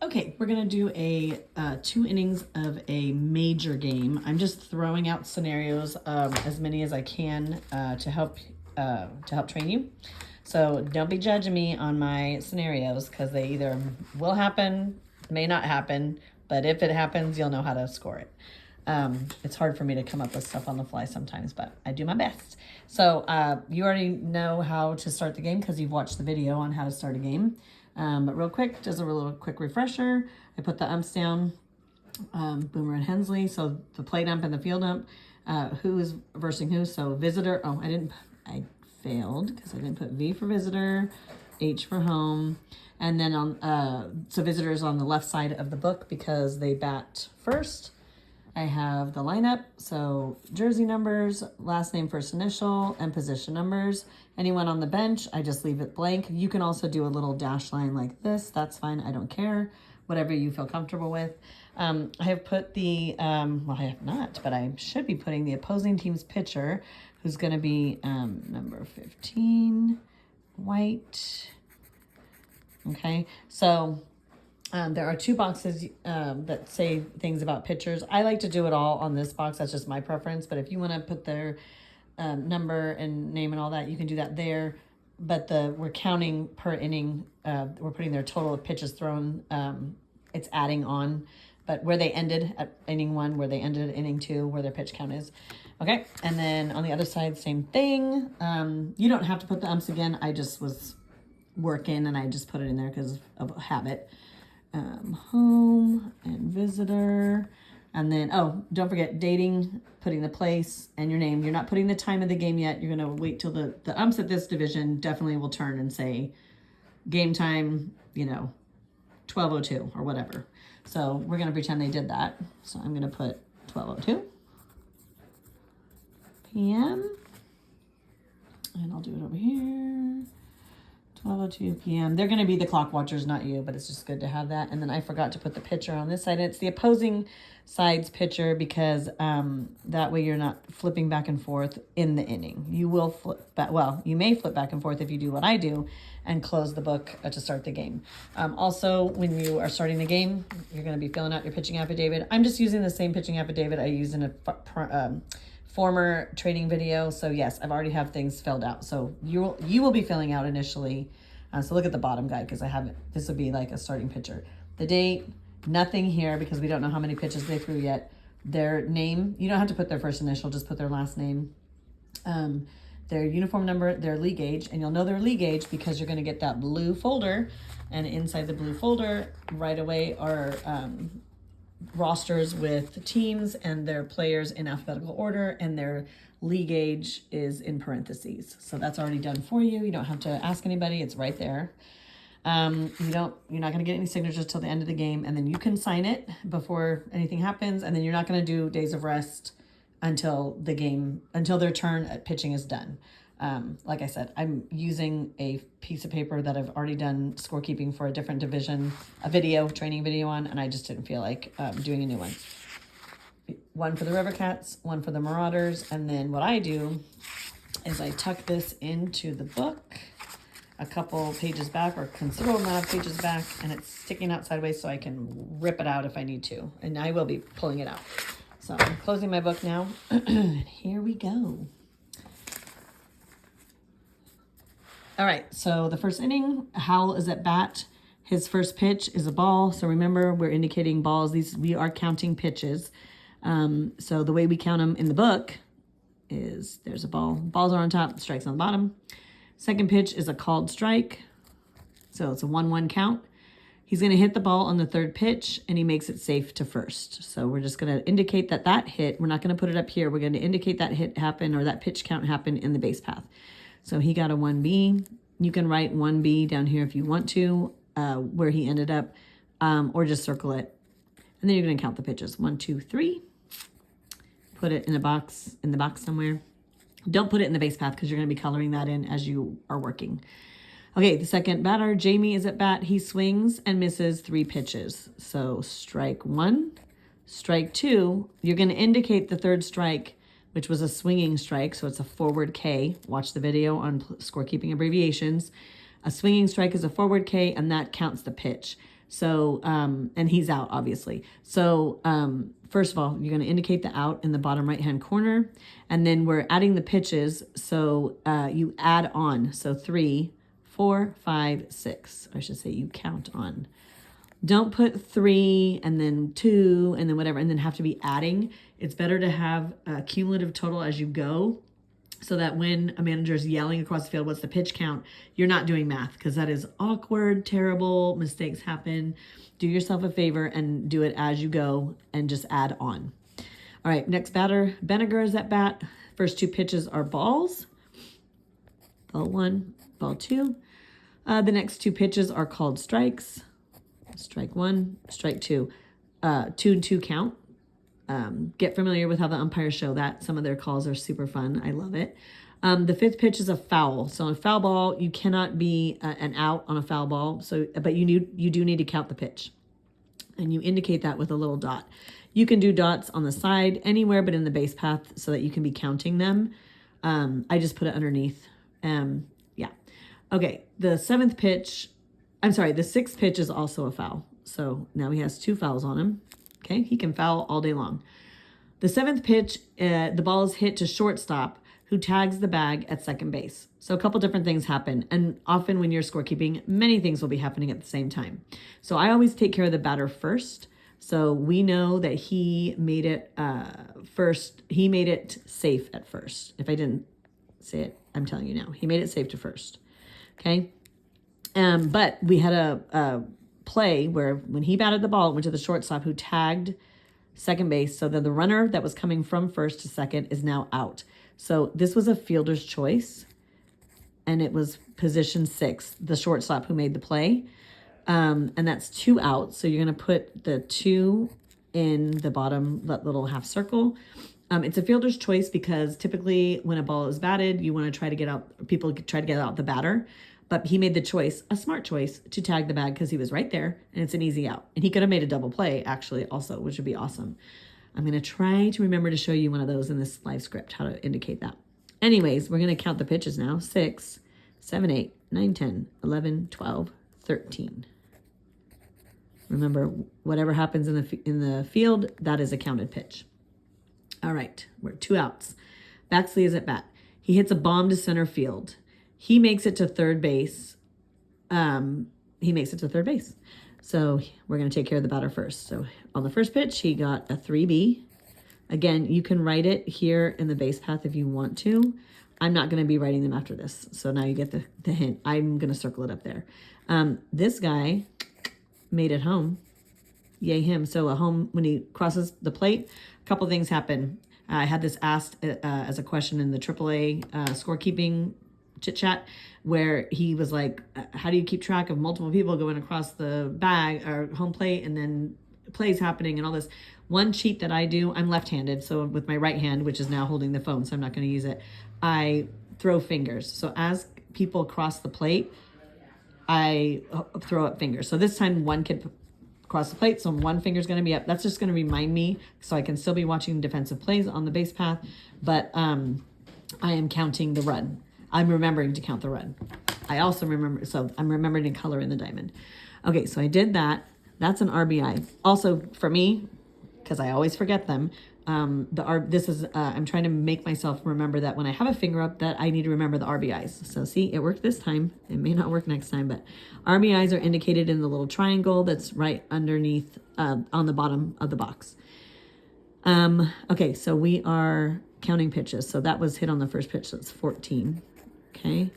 Okay, we're gonna do a 2 innings of a major game. I'm just throwing out scenarios, as many as I can to help train you. So don't be judging me on my scenarios because they either will happen, may not happen, but if it happens, you'll know how to score it. It's hard for me to come up with stuff on the fly sometimes, but I do my best. So you already know how to start the game because you've watched the video on how to start a game. But real quick, just a little quick refresher. I put the umps down, Boomer and Hensley. So the plate ump and the field ump, who is versing who. So visitor, I failed because I didn't put V for visitor, H for home. And then so visitor is on the left side of the book because they bat first. I have the lineup, so jersey numbers, last name, first initial, and position numbers. Anyone on the bench, I just leave it blank. You can also do a little dash line like this. That's fine. I don't care. Whatever you feel comfortable with. I have put the, well, I have not, but I should be putting the opposing team's pitcher, who's going to be number 15, white. Okay, so there are 2 boxes that say things about pitchers. I like to do it all on this box. That's just my preference. But if you want to put their number and name and all that, you can do that there. But we're counting per inning. We're putting their total of pitches thrown. It's adding on. But where they ended at inning 1, where they ended at inning 2, where their pitch count is. Okay, and then on the other side, same thing. You don't have to put the umps again. I just was working and I just put it in there because of habit. Home and visitor, and then don't forget dating, putting the place and your name. You're not putting the time of the game yet. You're gonna wait till the umps at this division definitely will turn and say game time, 12:02 or whatever. So we're gonna pretend they did that. So I'm gonna put 12:02 p.m. and I'll do it over here. 12:02 p.m. They're going to be the clock watchers, not you, but it's just good to have that. And then I forgot to put the pitcher on this side. It's the opposing side's pitcher because that way you're not flipping back and forth in the inning. You will flip back. Well, you may flip back and forth if you do what I do and close the book to start the game. Also, when you are starting the game, you're going to be filling out your pitching affidavit. I'm just using the same pitching affidavit I use in a former training video. So yes, I've already have things filled out. So you will be filling out initially. So look at the bottom guide because I haven't. This would be like a starting pitcher. The date, nothing here because we don't know how many pitches they threw yet. Their name, you don't have to put their first initial, just put their last name. Their uniform number, their league age, and you'll know their league age because you're going to get that blue folder, and inside the blue folder right away are rosters with teams and their players in alphabetical order, and their league age is in parentheses. So that's already done for you. You don't have to ask anybody. It's right there. You're not going to get any signatures till the end of the game, and then you can sign it before anything happens, and then you're not going to do days of rest until their turn at pitching is done. Like I said, I'm using a piece of paper that I've already done scorekeeping for a different division, training video on, and I just didn't feel like doing a new one. One for the River Cats, one for the Marauders, and then what I do is I tuck this into the book a couple pages back, or considerable amount of pages back, and it's sticking out sideways so I can rip it out if I need to, and I will be pulling it out. So I'm closing my book now, and here we go. All right, so the first inning, Howell is at bat. His first pitch is a ball. So remember, we're indicating balls. We are counting pitches. So the way we count them in the book is there's a ball. Balls are on top, strikes on the bottom. Second pitch is a called strike. So it's a 1-1 count. He's going to hit the ball on the third pitch, and he makes it safe to first. So we're just going to indicate that hit. We're not going to put it up here. We're going to indicate that hit happened, or that pitch count happened in the base path. So he got a 1B. You can write 1B down here if you want to, where he ended up, or just circle it. And then you're going to count the pitches. 1, 2, 3. Put it in the box somewhere. Don't put it in the base path because you're going to be coloring that in as you are working. Okay, the second batter, Jamie, is at bat. He swings and misses 3 pitches. So strike 1, strike 2. You're going to indicate the third strike, which was a swinging strike, so it's a forward K. Watch the video on scorekeeping abbreviations. A swinging strike is a forward K, and that counts the pitch. So, and he's out, obviously. So, first of all, you're going to indicate the out in the bottom right-hand corner. And then we're adding the pitches. So you add on. So 3, 4, 5, 6. I should say you count on. Don't put 3 and then 2 and then whatever, and then have to be adding. It's better to have a cumulative total as you go, so that when a manager is yelling across the field, what's the pitch count, you're not doing math, because that is awkward, terrible, mistakes happen. Do yourself a favor and do it as you go and just add on. All right, next batter, Benninger is at bat. First 2 pitches are balls. Ball 1, ball 2. The next 2 pitches are called strikes. Strike 1, strike 2. 2 and 2 count. Get familiar with how the umpires show that. Some of their calls are super fun. I love it. The 5th pitch is a foul. So on a foul ball, you cannot be an out on a foul ball. So, but you do need to count the pitch, and you indicate that with a little dot. You can do dots on the side anywhere, but in the base path, so that you can be counting them. I just put it underneath. Yeah. Okay. The 6th pitch is also a foul. So now he has 2 fouls on him. Okay, he can foul all day long. The 7th pitch, the ball is hit to shortstop, who tags the bag at second base. So a couple different things happen. And often when you're scorekeeping, many things will be happening at the same time. So I always take care of the batter first. So we know that he made it first. He made it safe at first. If I didn't say it, I'm telling you now. He made it safe to first. Okay. But we had a play where when he batted the ball, it went to the shortstop, who tagged second base. So then the runner that was coming from first to second is now out. So this was a fielder's choice, and it was position 6, the shortstop who made the play. And that's 2 outs. So you're going to put the 2 in the bottom, that little half circle. It's a fielder's choice because typically when a ball is batted, you want to try to get out, people try to get out the batter. But he made the choice, a smart choice, to tag the bag because he was right there, and it's an easy out. And he could have made a double play, actually, also, which would be awesome. I'm going to try to remember to show you one of those in this live script, how to indicate that. Anyways, we're going to count the pitches now. 6, 7, 8, 9, 10, 11, 12, 13. Remember, whatever happens in the field, that is a counted pitch. All right, we're 2 outs. Baxley is at bat. He hits a bomb to center field. He makes it to third base. So we're going to take care of the batter first. So on the first pitch, he got a 3B. Again, you can write it here in the base path if you want to. I'm not going to be writing them after this. So now you get the hint. I'm going to circle it up there. This guy made it home. Yay him. So a home, when he crosses the plate, a couple things happen. I had this asked as a question in the AAA scorekeeping chit chat, where he was like, how do you keep track of multiple people going across the bag or home plate and then plays happening and all this? One cheat that I do, I'm left-handed, so with my right hand, which is now holding the phone, so I'm not going to use it, I throw fingers. So as people cross the plate, I throw up fingers. So this time one kid crossed the plate, so one finger's going to be up. That's just going to remind me, so I can still be watching defensive plays on the base path, but I am counting the run. I'm remembering to count the run. I also remember, so I'm remembering to color in the diamond. Okay, so I did that. That's an RBI. Also for me, because I always forget them, I'm trying to make myself remember that when I have a finger up, that I need to remember the RBIs. So see, it worked this time. It may not work next time, but RBIs are indicated in the little triangle that's right underneath on the bottom of the box. Okay, so we are counting pitches. So that was hit on the first pitch, so it's 14. Okay,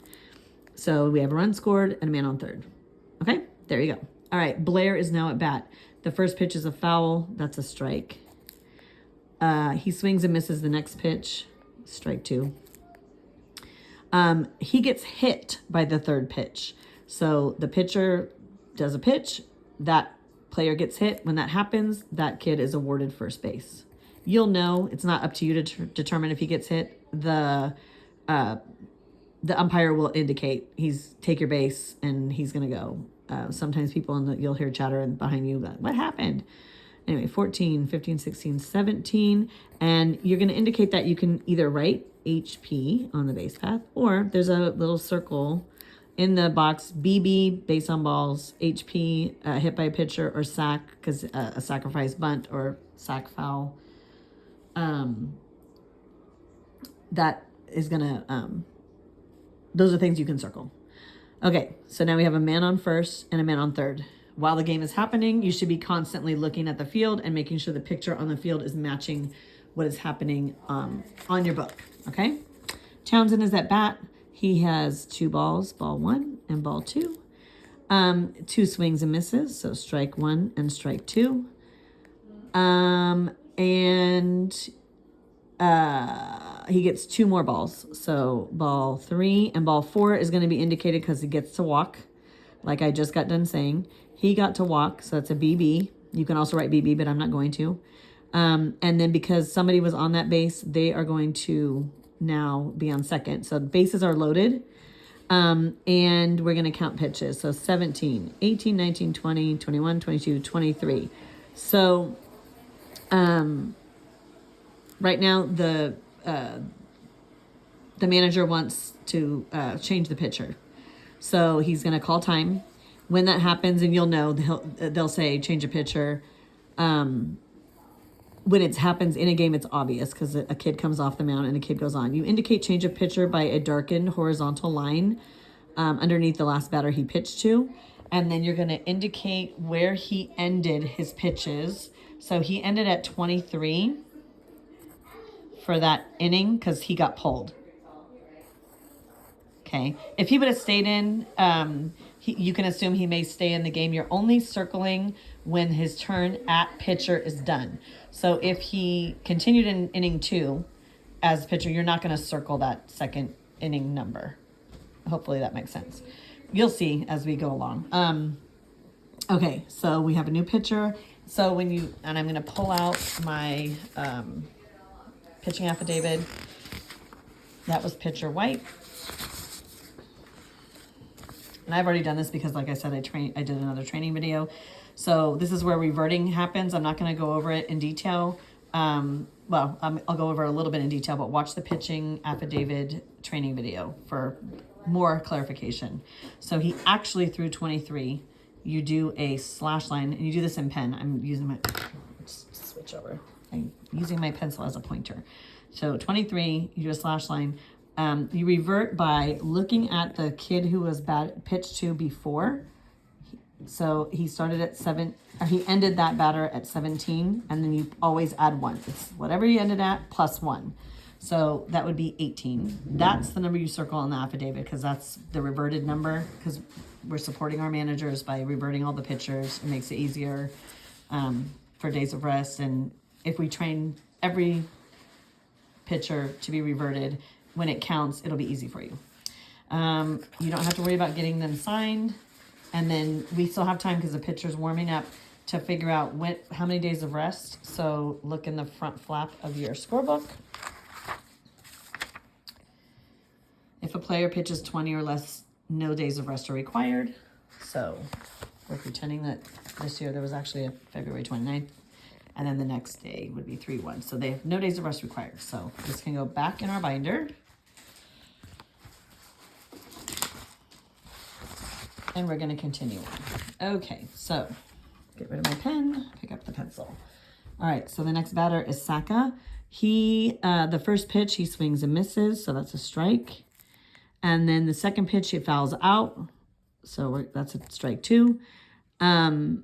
so we have a run scored and a man on third. Okay, there you go. All right, Blair is now at bat. The first pitch is a foul. That's a strike. He swings and misses the next pitch. Strike 2. He gets hit by the third pitch. So the pitcher does a pitch. That player gets hit. When that happens, that kid is awarded first base. You'll know. It's not up to you to determine if he gets hit. The umpire will indicate take your base and he's going to go. Sometimes you'll hear chatter behind you, what happened? Anyway, 14, 15, 16, 17. And you're going to indicate that you can either write HP on the base path, or there's a little circle in the box, BB, base on balls, HP, hit by pitcher, or sack, because a sacrifice bunt or sack foul. That is going to, those are things you can circle. Okay, so now we have a man on first and a man on third. While the game is happening, you should be constantly looking at the field and making sure the picture on the field is matching what is happening on your book, okay? Townsend is at bat. He has 2 balls, ball 1 and ball 2. 2 swings and misses, so strike 1 and strike 2. He gets 2 more balls. So ball 3 and ball 4 is going to be indicated because he gets to walk, like I just got done saying. He got to walk, so that's a BB. You can also write BB, but I'm not going to. And then because somebody was on that base, they are going to now be on second. So bases are loaded. And we're going to count pitches. So 17, 18, 19, 20, 21, 22, 23. So right now the manager wants to change the pitcher. So he's going to call time. When that happens, and you'll know, they'll say change a pitcher. When it happens in a game, it's obvious because a kid comes off the mound and a kid goes on. You indicate change of pitcher by a darkened horizontal line underneath the last batter he pitched to. And then you're going to indicate where he ended his pitches. So he ended at 23 for that inning because he got pulled. Okay. If he would have stayed in, you can assume he may stay in the game. You're only circling when his turn at pitcher is done. So if he continued in inning 2 as pitcher, you're not going to circle that second inning number. Hopefully that makes sense. You'll see as we go along. Okay, so we have a new pitcher. So and I'm going to pull out my pitching affidavit. That was pitcher White. And I've already done this because, like I said, I did another training video. So this is where reverting happens. I'm not going to go over it in detail. I'll go over a little bit in detail, but watch the pitching affidavit training video for more clarification. So he actually threw 23. You do a slash line, and you do this in pen. I'm using switch over. I'm using my pencil as a pointer. So 23, you do a slash line. You revert by looking at the kid who was pitched to before. So he started at 7, he ended that batter at 17, and then you always add 1. It's whatever you ended at plus 1. So that would be 18. That's the number you circle on the affidavit because that's the reverted number, because we're supporting our managers by reverting all the pitchers. It makes it easier for days of rest. And if we train every pitcher to be reverted, when it counts, it'll be easy for you. You don't have to worry about getting them signed. And then we still have time because the pitcher's warming up to figure out how many days of rest. So look in the front flap of your scorebook. If a player pitches 20 or less, no days of rest are required. So we're pretending that this year there was actually a February 29th. And then the next day would be 3-1. So they have no days of rest required. So this can go back in our binder. And we're going to continue on. Okay, so get rid of my pen, pick up the pencil. All right, so the next batter is Saka. The first pitch, he swings and misses, so that's a strike. And then the second pitch, he fouls out, so that's a strike 2. And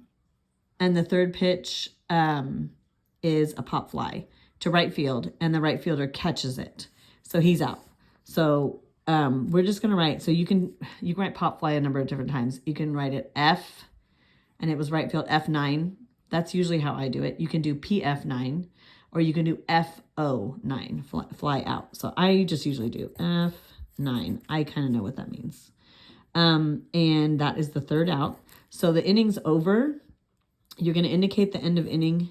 the third pitch is a pop fly to right field, and the right fielder catches it. So he's out. So we're just going to write, so you can write pop fly a number of different times. You can write it F, and it was right field F9. That's usually how I do it. You can do PF9, or you can do FO9, fly out. So I just usually do F9. I kind of know what that means. And that is the third out. So the inning's over. You're going to indicate the end of inning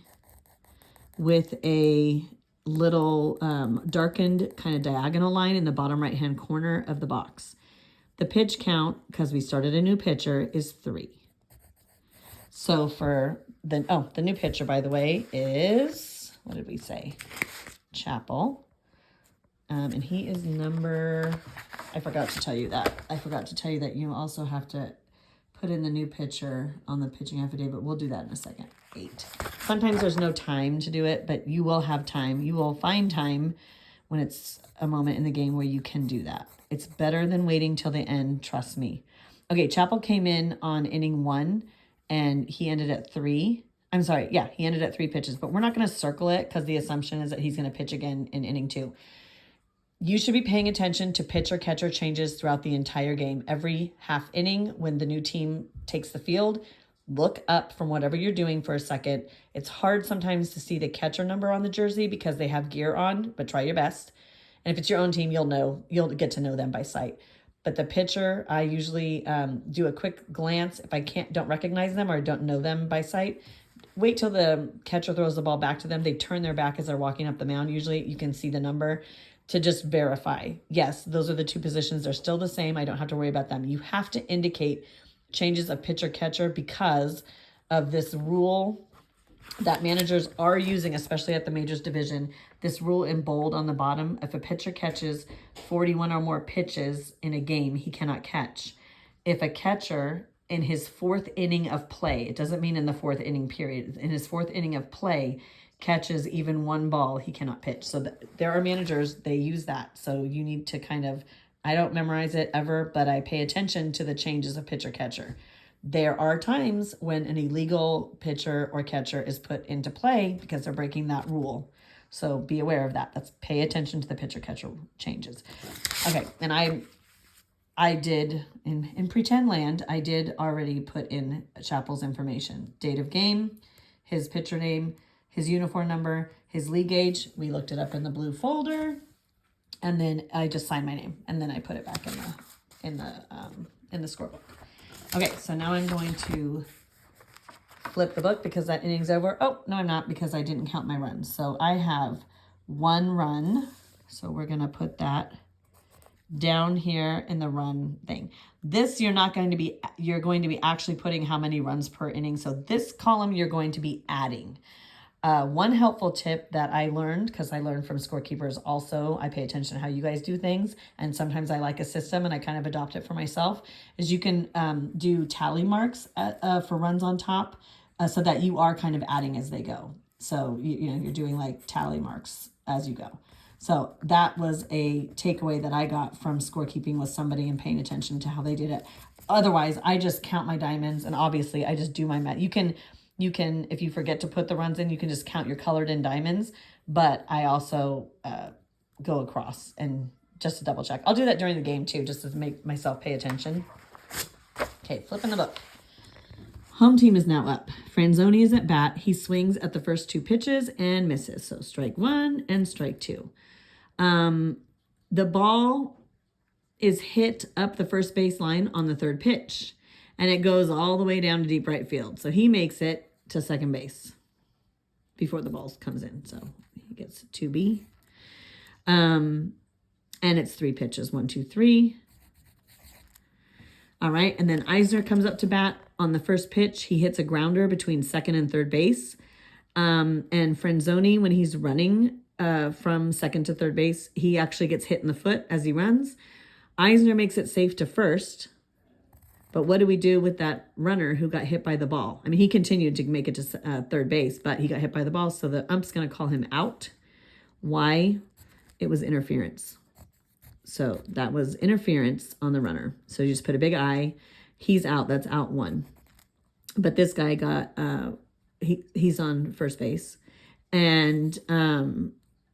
with a little darkened kind of diagonal line in the bottom right hand corner of the box. The pitch count, because we started a new pitcher, is 3. So for the new pitcher, by the way, is, what did we say? Chappell. And he is number I forgot to tell you that. I forgot to tell you that you also have to put in the new pitcher on the pitching affidavit. We'll do that in a second. 8. Sometimes there's no time to do it, but you will have time. You will find time when it's a moment in the game where you can do that. It's better than waiting till the end, trust me. Okay, Chappell came in on inning 1, and he ended at 3. I'm sorry, yeah, he ended at 3 pitches, but we're not going to circle it because the assumption is that he's going to pitch again in inning 2. You should be paying attention to pitcher catcher changes throughout the entire game. Every half inning when the new team takes the field, look up from whatever you're doing for a second. It's hard sometimes to see the catcher number on the jersey because they have gear on, but try your best. And if it's your own team, you'll get to know them by sight. But the pitcher, I usually do a quick glance. If I don't recognize them or don't know them by sight, wait till the catcher throws the ball back to them. They turn their back as they're walking up the mound. Usually you can see the number to just verify. Yes, those are the 2 positions. They're still the same. I don't have to worry about them. You have to indicate changes of pitcher catcher because of this rule that managers are using, especially at the majors division. This rule in bold on the bottom: if a pitcher catches 41 or more pitches in a game, he cannot catch. If a catcher in his 4th inning of play, it doesn't mean in the 4th inning period, in his 4th inning of play, catches even 1 ball, he cannot pitch. So there are managers, they use that. So you need to kind of, I don't memorize it ever, but I pay attention to the changes of pitcher catcher. There are times when an illegal pitcher or catcher is put into play because they're breaking that rule. So be aware of that. Let's pay attention to the pitcher catcher changes. Okay, and I did, in pretend land, I did already put in Chappell's information. Date of game, his pitcher name, his uniform number, his league age. We looked it up in the blue folder, and then I just signed my name, and then I put it back in the scorebook. Okay, so now I'm going to flip the book because that inning's over. Oh, no, I'm not, because I didn't count my runs. So I have 1 run. So we're going to put that down here in the run thing. This you're going to be actually putting how many runs per inning. So this column you're going to be adding. One helpful tip that I learned, because I learned from scorekeepers also, I pay attention to how you guys do things, and sometimes I like a system and I kind of adopt it for myself, is you can do tally marks for runs on top so that you are kind of adding as they go. So, you're doing like tally marks as you go. So that was a takeaway that I got from scorekeeping with somebody and paying attention to how they did it. Otherwise, I just count my diamonds, and obviously I just do my math. You can, if you forget to put the runs in, you can just count your colored in diamonds, but I also go across and just to double check. I'll do that during the game too, just to make myself pay attention. Okay, flipping the book. Home team is now up. Franzoni is at bat. He swings at the first 2 pitches and misses. So strike 1 and strike 2. The ball is hit up the first baseline on the 3rd pitch, and it goes all the way down to deep right field. So he makes it to second base before the ball comes in. So he gets 2B. And it's 3 pitches, 1, 2, 3. All right, and then Eisner comes up to bat on the first pitch. He hits a grounder between second and third base. And Franzoni, when he's running from second to third base, he actually gets hit in the foot as he runs. Eisner makes it safe to first. But what do we do with that runner who got hit by the ball? I mean, he continued to make it to third base, but he got hit by the ball, so the ump's going to call him out. Why? It was interference. So that was interference on the runner. So you just put a big I. He's out. That's out 1. But this guy got, he's on first base. And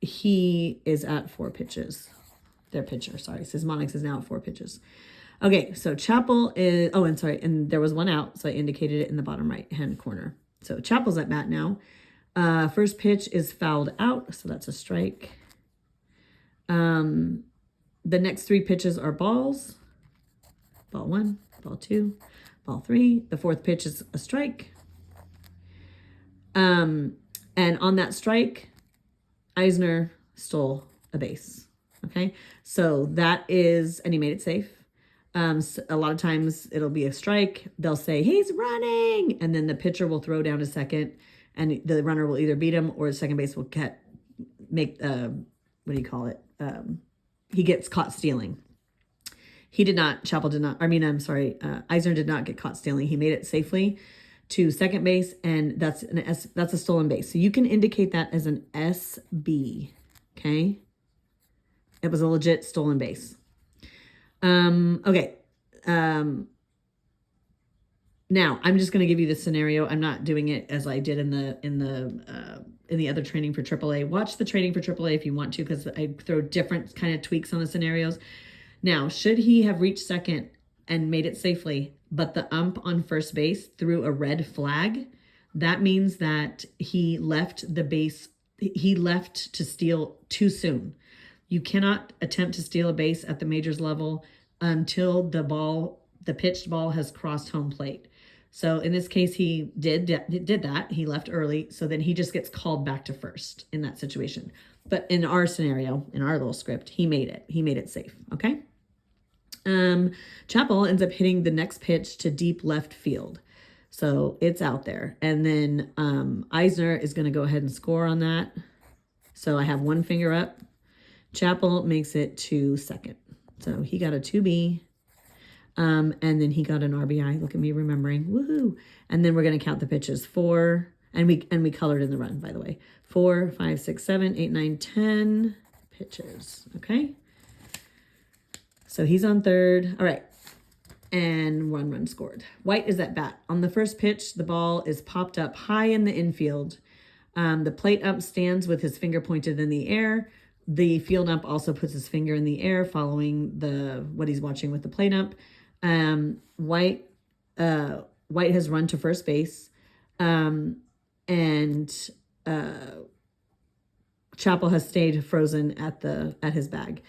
he is at 4 pitches. Their pitcher, sorry. Sysmonics is now at 4 pitches. Okay, so Chappell is, and there was 1 out, so I indicated it in the bottom right-hand corner. So Chappell's at bat now. First pitch is fouled out, so that's a strike. The next 3 pitches are balls. Ball 1, ball 2, ball 3. The 4th pitch is a strike. And on that strike, Eisner stole a base. Okay, so that is, and he made it safe. So a lot of times it'll be a strike. They'll say, he's running. And then the pitcher will throw down to second, and the runner will either beat him or the second base will he gets caught stealing. He did not, Chappell did not, I'm sorry, Eisner did not get caught stealing. He made it safely to second base, and that's a stolen base. So you can indicate that as an SB, okay? It was a legit stolen base. Okay. Now I'm just going to give you the scenario. I'm not doing it as I did in the other training for AAA. Watch the training for AAA if you want to, because I throw different kind of tweaks on the scenarios. Now, should he have reached second and made it safely, but the ump on first base threw a red flag, that means that he left the base. He left to steal too soon. You cannot attempt to steal a base at the majors level until the pitched ball has crossed home plate. So in this case, he did that. He left early. So then he just gets called back to first in that situation. But in our scenario, in our little script, he made it. He made it safe. Okay. Chappell ends up hitting the next pitch to deep left field. So it's out there. And then Eisner is going to go ahead and score on that. So I have one finger up. Chappell makes it to second. So he got a 2B. And then he got an RBI. Look at me remembering. Woohoo. And then we're going to count the pitches. 4, and we colored in the run, by the way. 4, 5, 6, 7, 8, 9, 10 pitches. Okay. So he's on third. All right. And run scored. White is at bat. On the first pitch, the ball is popped up high in the infield. The plate ump stands with his finger pointed in the air. The field ump also puts his finger in the air following what he's watching with the plate ump. White has run to first base. And Chappell has stayed frozen at his bag.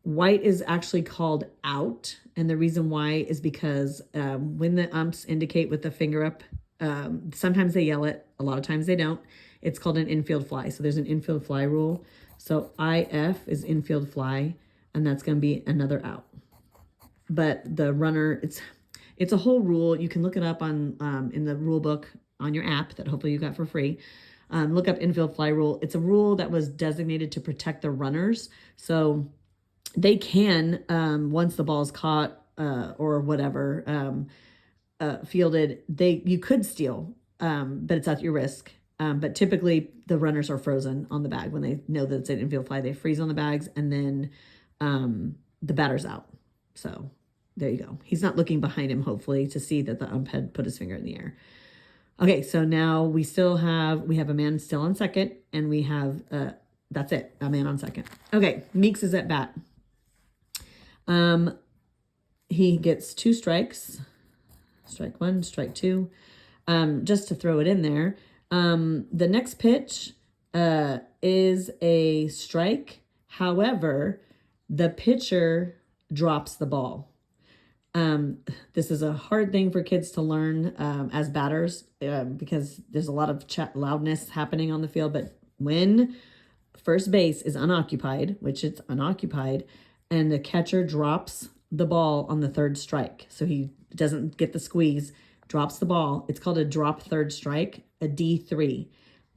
White is actually called out, and the reason why is because when the umps indicate with the finger up, sometimes they yell it, a lot of times they don't. It's called an infield fly. So there's an infield fly rule. So IF is infield fly, and that's going to be another out. But the runner, it's a whole rule. You can look it up on in the rule book on your app that hopefully you got for free. Look up infield fly rule. It's a rule that was designated to protect the runners. So they can, once the ball is caught or whatever, fielded, you could steal, but it's at your risk. But typically the runners are frozen on the bag. When they know that it's an infield fly, they freeze on the bags, and then the batter's out. So there you go. He's not looking behind him, hopefully, to see that the ump had put his finger in the air. Okay, so now we have a man still on second, and we have, that's it, a man on second. Okay, Meeks is at bat. He gets 2 strikes, strike 1, strike 2, just to throw it in there. The next pitch, is a strike. However, the pitcher drops the ball. This is a hard thing for kids to learn, as batters, because there's a lot of loudness happening on the field, but when first base is unoccupied, which it's unoccupied, and the catcher drops the ball on the third strike, so he doesn't get the squeeze, drops the ball. It's called a drop third strike, a D3.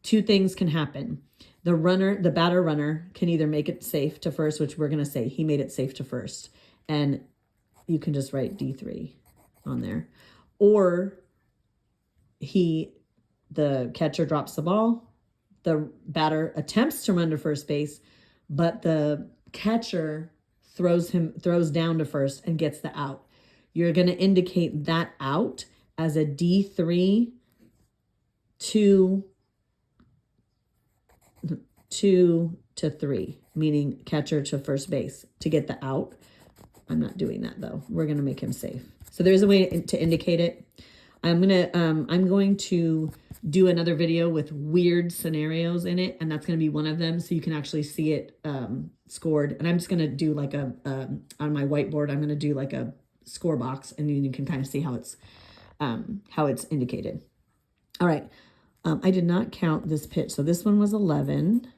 2 things can happen. The batter runner can either make it safe to first, which we're going to say he made it safe to first, and you can just write D3 on there. Or the catcher drops the ball, the batter attempts to run to first base, but the catcher throws down to first and gets the out. You're going to indicate that out as a D3 2 to 3, meaning catcher to first base to get the out. I'm not doing that though. We're going to make him safe. So there's a way to indicate it. I'm going to do another video with weird scenarios in it, and that's going to be one of them, so you can actually see it scored. And I'm just going to do like on my whiteboard, I'm going to do like a score box, and you can kind of see how it's indicated. All right. I did not count this pitch. So this one was 11.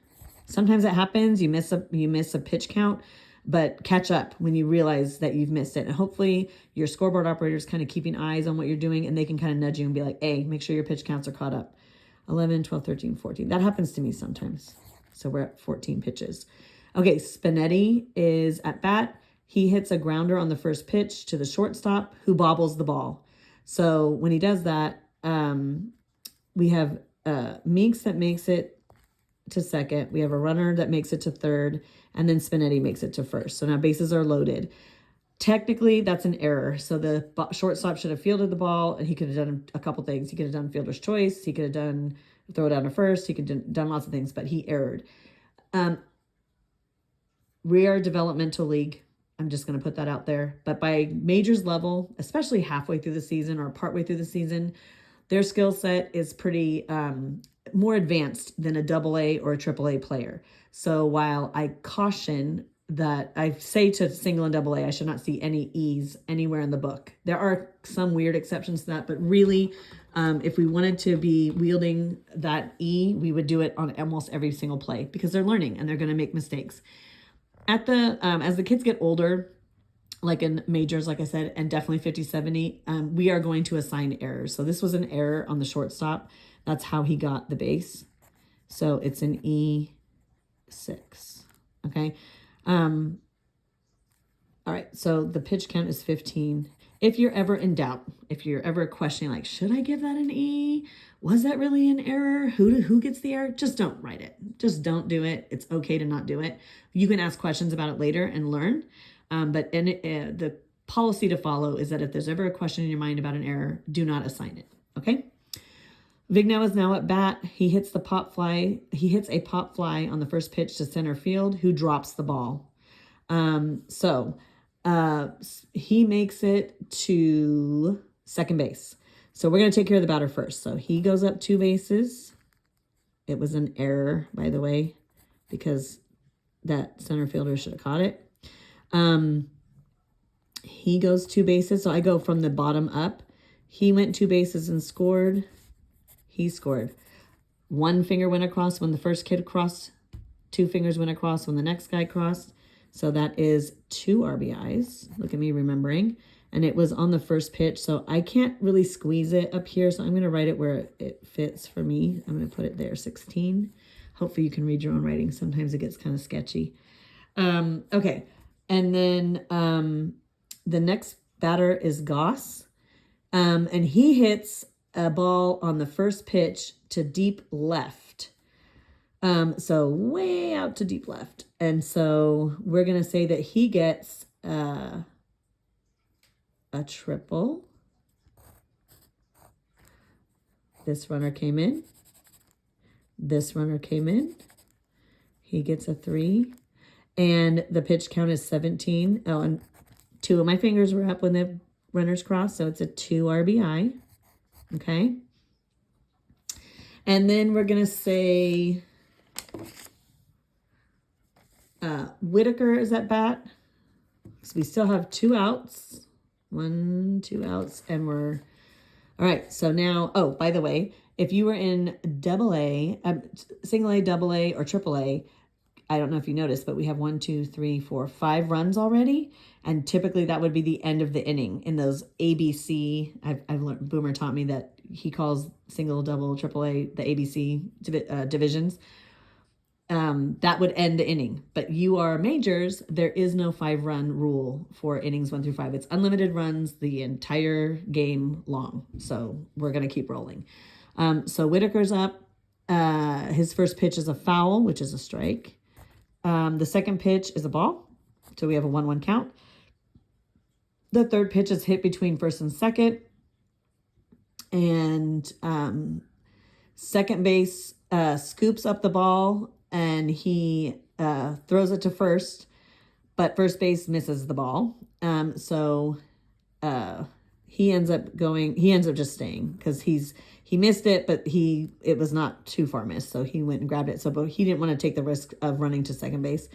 Sometimes it happens. You miss a pitch count, but catch up when you realize that you've missed it. And hopefully your scoreboard operator is kind of keeping eyes on what you're doing, and they can kind of nudge you and be like, hey, make sure your pitch counts are caught up. 11, 12, 13, 14. That happens to me sometimes. So we're at 14 pitches. Okay, Spinetti is at bat. he hits a grounder on the first pitch to the shortstop who bobbles the ball. So when he does that, we have Meeks that makes it to second. We have a runner that makes it to third, and then Spinetti makes it to first. So now bases are loaded. Technically, that's an error. So the shortstop should have fielded the ball, and he could have done a couple things. He could have done fielder's choice. He could have done throw it down to first. He could have done lots of things, but he erred. We are a developmental league. I'm just going to put that out there. But by majors level, especially halfway through the season or partway through the season, their skill set is pretty more advanced than a AA or a AAA player. So while I caution that I say to single and AA, I should not see any E's anywhere in the book. There are some weird exceptions to that, but really, if we wanted to be wielding that E, we would do it on almost every single play because they're learning and they're going to make mistakes. At the as the kids get older, like in majors, like I said, and definitely 50, 70, we are going to assign errors. So this was an error on the shortstop. That's how he got the base. So it's an E6. Okay. All right. So the pitch count is 15. If you're ever in doubt, if you're ever questioning, like, should I give that an E? Was that really an error? Who gets the error? Just don't write it. Just don't do it. It's okay to not do it. You can ask questions about it later and learn. But the policy to follow is that if there's ever a question in your mind about an error, do not assign it. Okay. Vigneault is now at bat. He hits the pop fly. He hits a pop fly on the first pitch to center field, who drops the ball. He makes it to second base. So we're going to take care of the batter first. So he goes up 2 bases. It was an error, by the way, because that center fielder should have caught it. He goes 2 bases. So I go from the bottom up. He went 2 bases and scored. He scored. 1 finger went across when the first kid crossed. 2 fingers went across when the next guy crossed. So that is 2 RBIs. Look at me remembering. And it was on the first pitch. So I can't really squeeze it up here. So I'm going to write it where it fits for me. I'm going to put it there, 16. Hopefully you can read your own writing. Sometimes it gets kind of sketchy. Okay. And then the next batter is Goss. And he hits a ball on the first pitch to deep left. So way out to deep left. And so we're going to say that he gets a triple. This runner came in. This runner came in. He gets a 3. And the pitch count is 17. Oh, and 2 of my fingers were up when the runners crossed. So it's a 2 RBI. Okay. And then we're going to say Whitaker is at bat. So we still have 2 outs. 1, 2 outs. And we're, all right. So now, oh, by the way, if you were in single A, double A, or triple A, I don't know if you noticed, but we have 1, 2, 3, 4, 5 runs already. And typically that would be the end of the inning in those ABC. I've learned, Boomer taught me that he calls single, double, triple A, the ABC divisions. That would end the inning. But you are majors, there is no 5-run rule for innings 1 through 5. It's unlimited runs the entire game long. So we're going to keep rolling. So Whitaker's up. His first pitch is a foul, which is a strike. The second pitch is a ball. So we have a 1-1 count. The third pitch is hit between first and second. And second base scoops up the ball and he throws it to first, but first base misses the ball. So he ends up just staying because he missed it, but it was not too far missed. So he went and grabbed it. So, but he didn't want to take the risk of running to second base,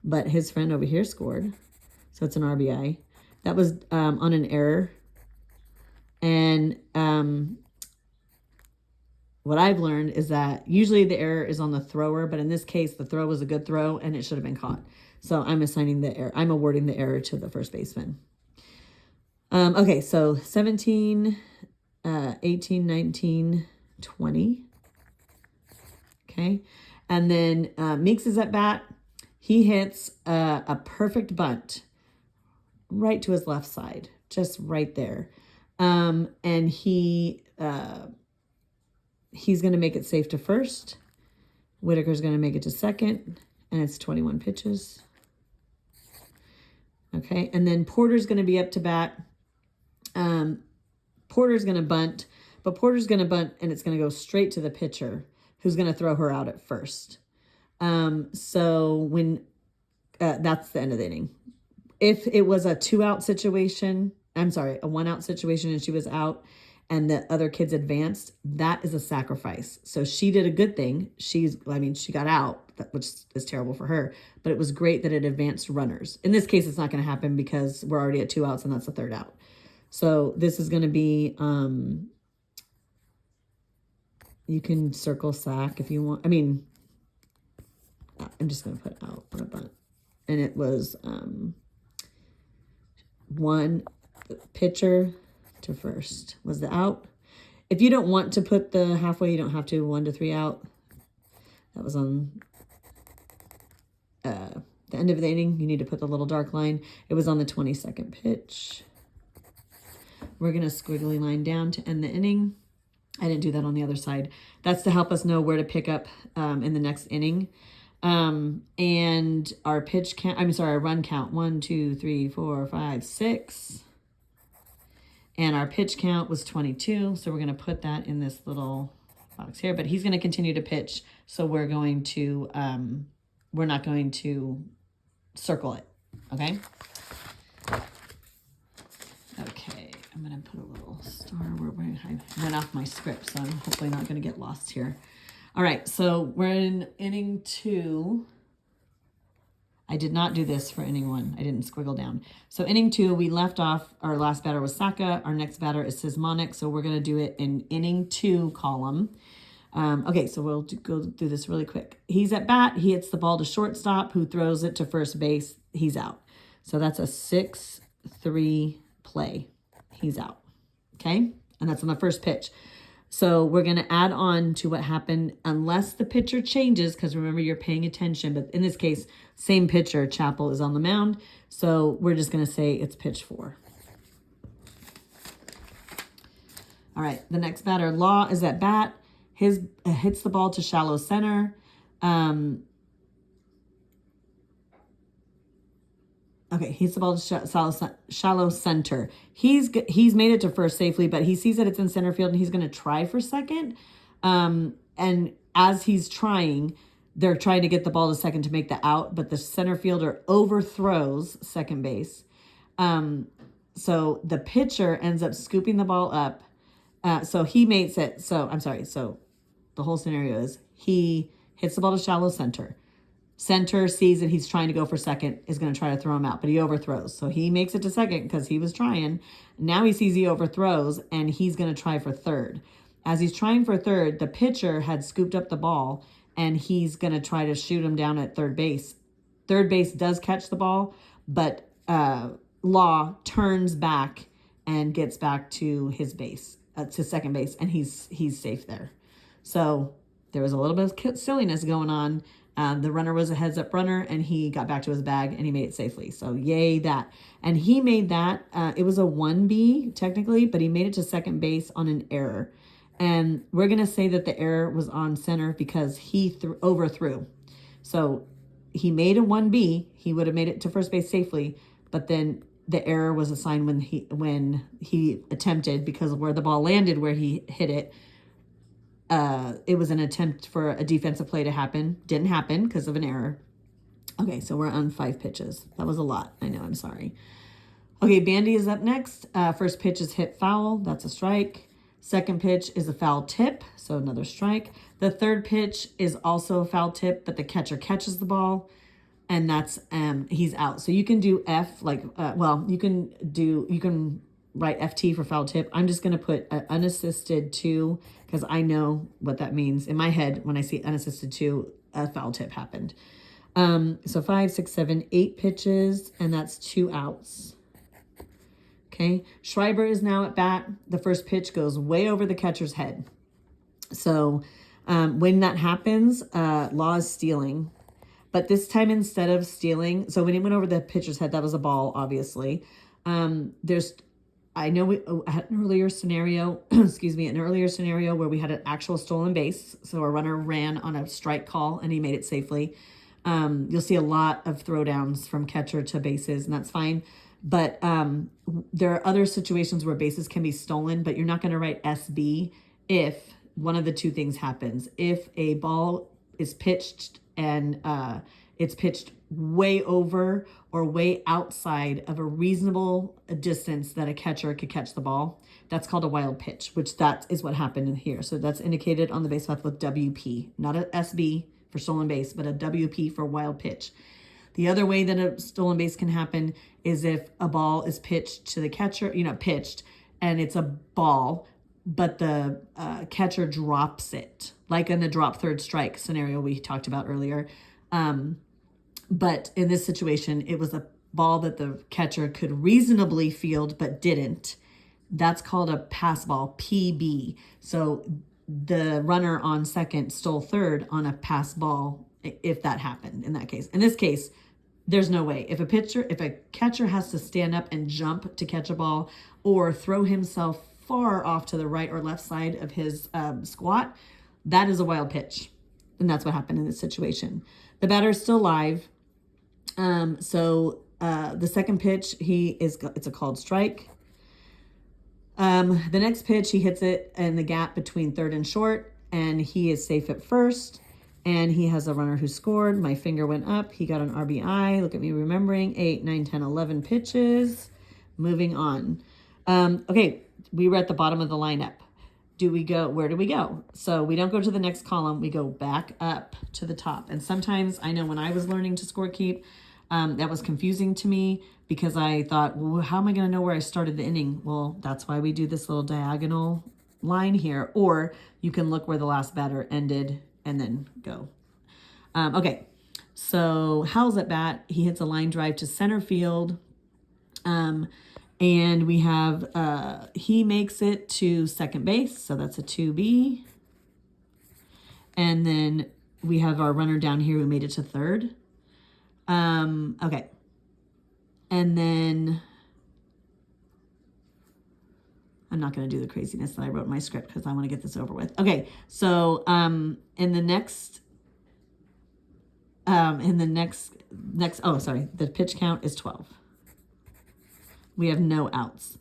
but his friend over here scored. So it's an RBI. That was on an error. And what I've learned is that usually the error is on the thrower, but in this case, the throw was a good throw and it should have been caught. So I'm assigning the error. I'm awarding the error to the first baseman. Okay, so 17, 18, 19, 20. Okay, and then Meeks is at bat. He hits a perfect bunt right to his left side, just right there. And he's going to make it safe to first. Whitaker's going to make it to second, and it's 21 pitches. Okay, and then Porter's going to be up to bat. Porter's going to bunt, but Porter's going to bunt, and it's going to go straight to the pitcher, who's going to throw her out at first. So when that's the end of the inning. If it was a 2-out situation, a 1-out situation, and she was out, and the other kids advanced, that is a sacrifice. So she did a good thing. She got out, which is terrible for her, but it was great that it advanced runners. In this case, it's not going to happen because we're already at 2 outs, and that's the 3rd out. So this is going to be, you can circle sack if you want. I'm just going to put out on a bunt. And it was 1 pitcher to first was the out. If you don't want to put the halfway, you don't have to. 1 to 3 out. That was on the end of the inning. You need to put the little dark line. It was on the 22nd pitch. We're going to squiggly line down to end the inning. I didn't do that on the other side. That's to help us know where to pick up in the next inning. And our our run count, 1, 2, 3, 4, 5, 6. And our pitch count was 22. So we're going to put that in this little box here, but he's going to continue to pitch. So we're going to, we're not going to circle it. Okay. Okay. I'm going to put a little star where I went off my script, so I'm hopefully not going to get lost here. All right, so we're in inning 2. I did not do this for inning 1. I didn't squiggle down. So inning 2, we left off, our last batter was Saka. Our next batter is Sismonic, so we're going to do it in inning 2 column. Okay, so we'll go through this really quick. He's at bat. He hits the ball to shortstop, who throws it to first base. He's out. So that's a 6-3 play. He's out. Okay, and that's on the first pitch. So we're going to add on to what happened unless the pitcher changes, because remember, you're paying attention. But in this case, same pitcher, Chappell, is on the mound. So we're just going to say it's pitch 4. All right, the next batter, Law, is at bat. His hits the ball to shallow center. Okay, hits the ball to shallow center. He's made it to first safely, but he sees that it's in center field, and he's going to try for second. And as he's trying, they're trying to get the ball to second to make the out, but the center fielder overthrows second base. So the pitcher ends up scooping the ball up. So he makes it. So the whole scenario is he hits the ball to shallow center. Center sees that he's trying to go for second, is going to try to throw him out, but he overthrows. So he makes it to second because he was trying. Now he sees he overthrows, and he's going to try for third. As he's trying for third, the pitcher had scooped up the ball, and he's going to try to shoot him down at third base. Third base does catch the ball, but Law turns back and gets back to his base, to second base, and he's safe there. So there was a little bit of silliness going on. The runner was a heads-up runner, and he got back to his bag, and he made it safely. So yay that. And he made that. It was a 1B technically, but he made it to second base on an error. And we're going to say that the error was on center because he overthrew. So he made a 1B. He would have made it to first base safely, but then the error was assigned when he attempted, because where the ball landed, where he hit it, it was an attempt for a defensive play to happen. Didn't happen because of an error. Okay, so we're on 5 pitches. That was a lot. I know, I'm sorry. Okay, Bandy is up next. First pitch is hit foul. That's a strike. Second pitch is a foul tip, so another strike. The third pitch is also a foul tip, but the catcher catches the ball, and that's he's out. So you can do F, you can write FT for foul tip. I'm just going to put unassisted 2 because I know what that means. In my head, when I see unassisted 2, a foul tip happened. So 5, 6, 7, 8 pitches, and that's 2 outs. Okay, Schreiber is now at bat. The first pitch goes way over the catcher's head. So when that happens, Law is stealing. But this time, instead of stealing, so when it went over the pitcher's head, that was a ball, obviously. I know we had an earlier scenario, excuse me, an earlier scenario where we had an actual stolen base. So a runner ran on a strike call and he made it safely. You'll see a lot of throwdowns from catcher to bases, and that's fine. But there are other situations where bases can be stolen, but you're not going to write SB if one of the two things happens. If a ball is pitched and it's pitched way over or way outside of a reasonable distance that a catcher could catch the ball, that's called a wild pitch, which that is what happened in here. So that's indicated on the base path with WP, not a SB for stolen base, but a WP for wild pitch. The other way that a stolen base can happen is if a ball is pitched to the catcher, pitched, and it's a ball, but the catcher drops it, like in the drop third strike scenario we talked about earlier. But in this situation, it was a ball that the catcher could reasonably field but didn't. That's called a pass ball, PB. So the runner on second stole third on a pass ball if that happened in that case. In this case, there's no way. If a catcher has to stand up and jump to catch a ball or throw himself far off to the right or left side of his squat, that is a wild pitch. And that's what happened in this situation. The batter is still live. So the second pitch, it's a called strike. The next pitch, he hits it in the gap between third and short, and he is safe at first. And he has a runner who scored. My finger went up. He got an RBI. Look at me remembering. 8, 9, 10, 11 pitches. Moving on. Okay, we were at the bottom of the lineup. Where do we go? So we don't go to the next column. We go back up to the top. And sometimes, I know when I was learning to score keep, that was confusing to me because I thought, well, how am I going to know where I started the inning? Well, that's why we do this little diagonal line here. Or you can look where the last batter ended and then go. Okay, so Howell's at bat. He hits a line drive to center field. And we have, he makes it to second base. So that's a 2B. And then we have our runner down here who made it to third. Okay. And then I'm not going to do the craziness that I wrote in my script because I want to get this over with. Okay. So, in the next, the pitch count is 12. We have no outs.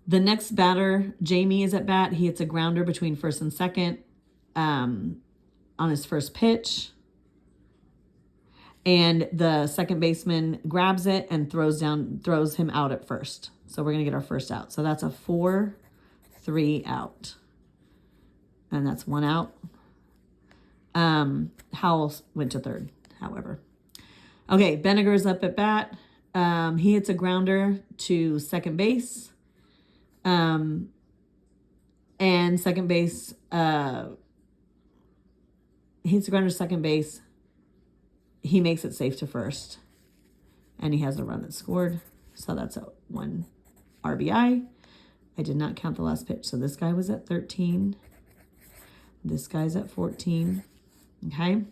The next batter, Jamie, is at bat. He hits a grounder between first and second on his first pitch. And the second baseman grabs it and throws him out at first. So we're going to get our first out. So that's a 4-3 out. And that's one out. Howell went to third, however. Okay, Benniger's up at bat. He hits a grounder to second base. And second base, he hits a grounder to second base. He makes it safe to first. And he has a run that scored. So that's a 1 RBI. I did not count the last pitch. So this guy was at 13. This guy's at 14. Okay.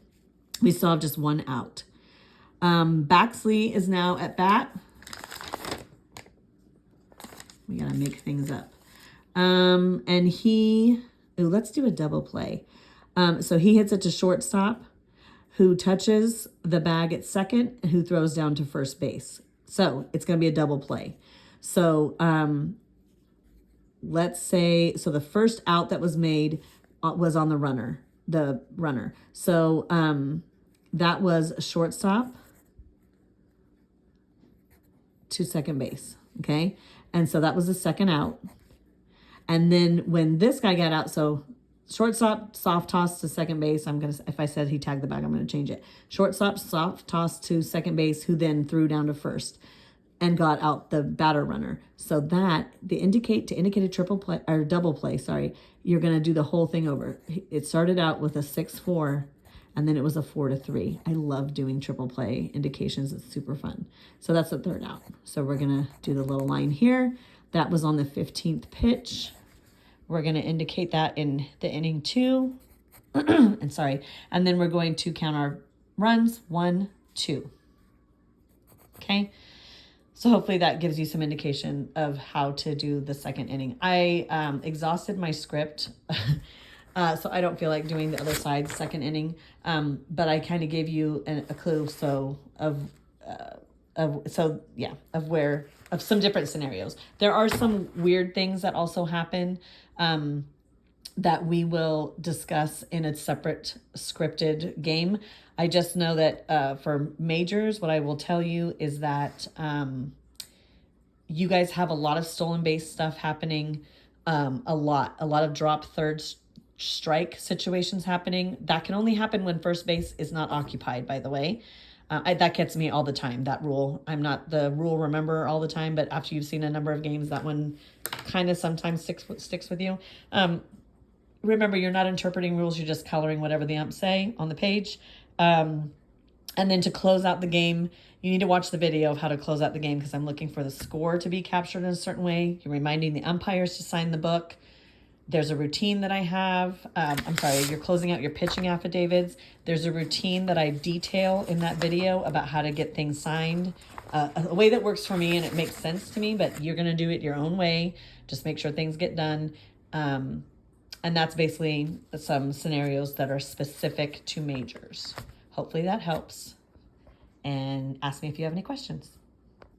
We still have just one out. Baxley is now at bat. We got to make things up. And let's do a double play. So he hits it to shortstop, who touches the bag at second, and who throws down to first base. So it's going to be a double play. So let's say, the first out that was made was on the runner. So that was shortstop to second base. Okay. And so that was the second out. And then when this guy got out, so shortstop, soft toss to second base. If I said he tagged the bag, I'm going to change it. Shortstop, soft toss to second base, who then threw down to first and got out the batter runner. So that to indicate a triple play or double play, you're going to do the whole thing over. It started out with a 6-4 and then it was a 4-3. I love doing triple play indications. It's super fun. So that's the third out. So we're going to do the little line here. That was on the 15th pitch. We're going to indicate that in the inning 2. And then we're going to count our runs. 1, 2. Okay. So hopefully that gives you some indication of how to do the second inning. I exhausted my script, so I don't feel like doing the other side's second inning. But I kind of gave you a clue of some different scenarios. There are some weird things that also happen that we will discuss in a separate scripted game. I just know that for majors, what I will tell you is that you guys have a lot of stolen base stuff happening, a lot of drop third strike situations happening. That can only happen when first base is not occupied, by the way. That gets me all the time, that rule. I'm not the rule remember all the time, but after you've seen a number of games, that one kind of sometimes sticks with you. Remember, you're not interpreting rules, you're just coloring whatever the umps say on the page. And then to close out the game, you need to watch the video of how to close out the game, because I'm looking for the score to be captured in a certain way. You're reminding the umpires to sign the book. There's a routine that I have. You're closing out your pitching affidavits. There's a routine that I detail in that video about how to get things signed. A way that works for me and it makes sense to me, but you're going to do it your own way. Just make sure things get done. And that's basically some scenarios that are specific to majors. Hopefully that helps. And ask me if you have any questions.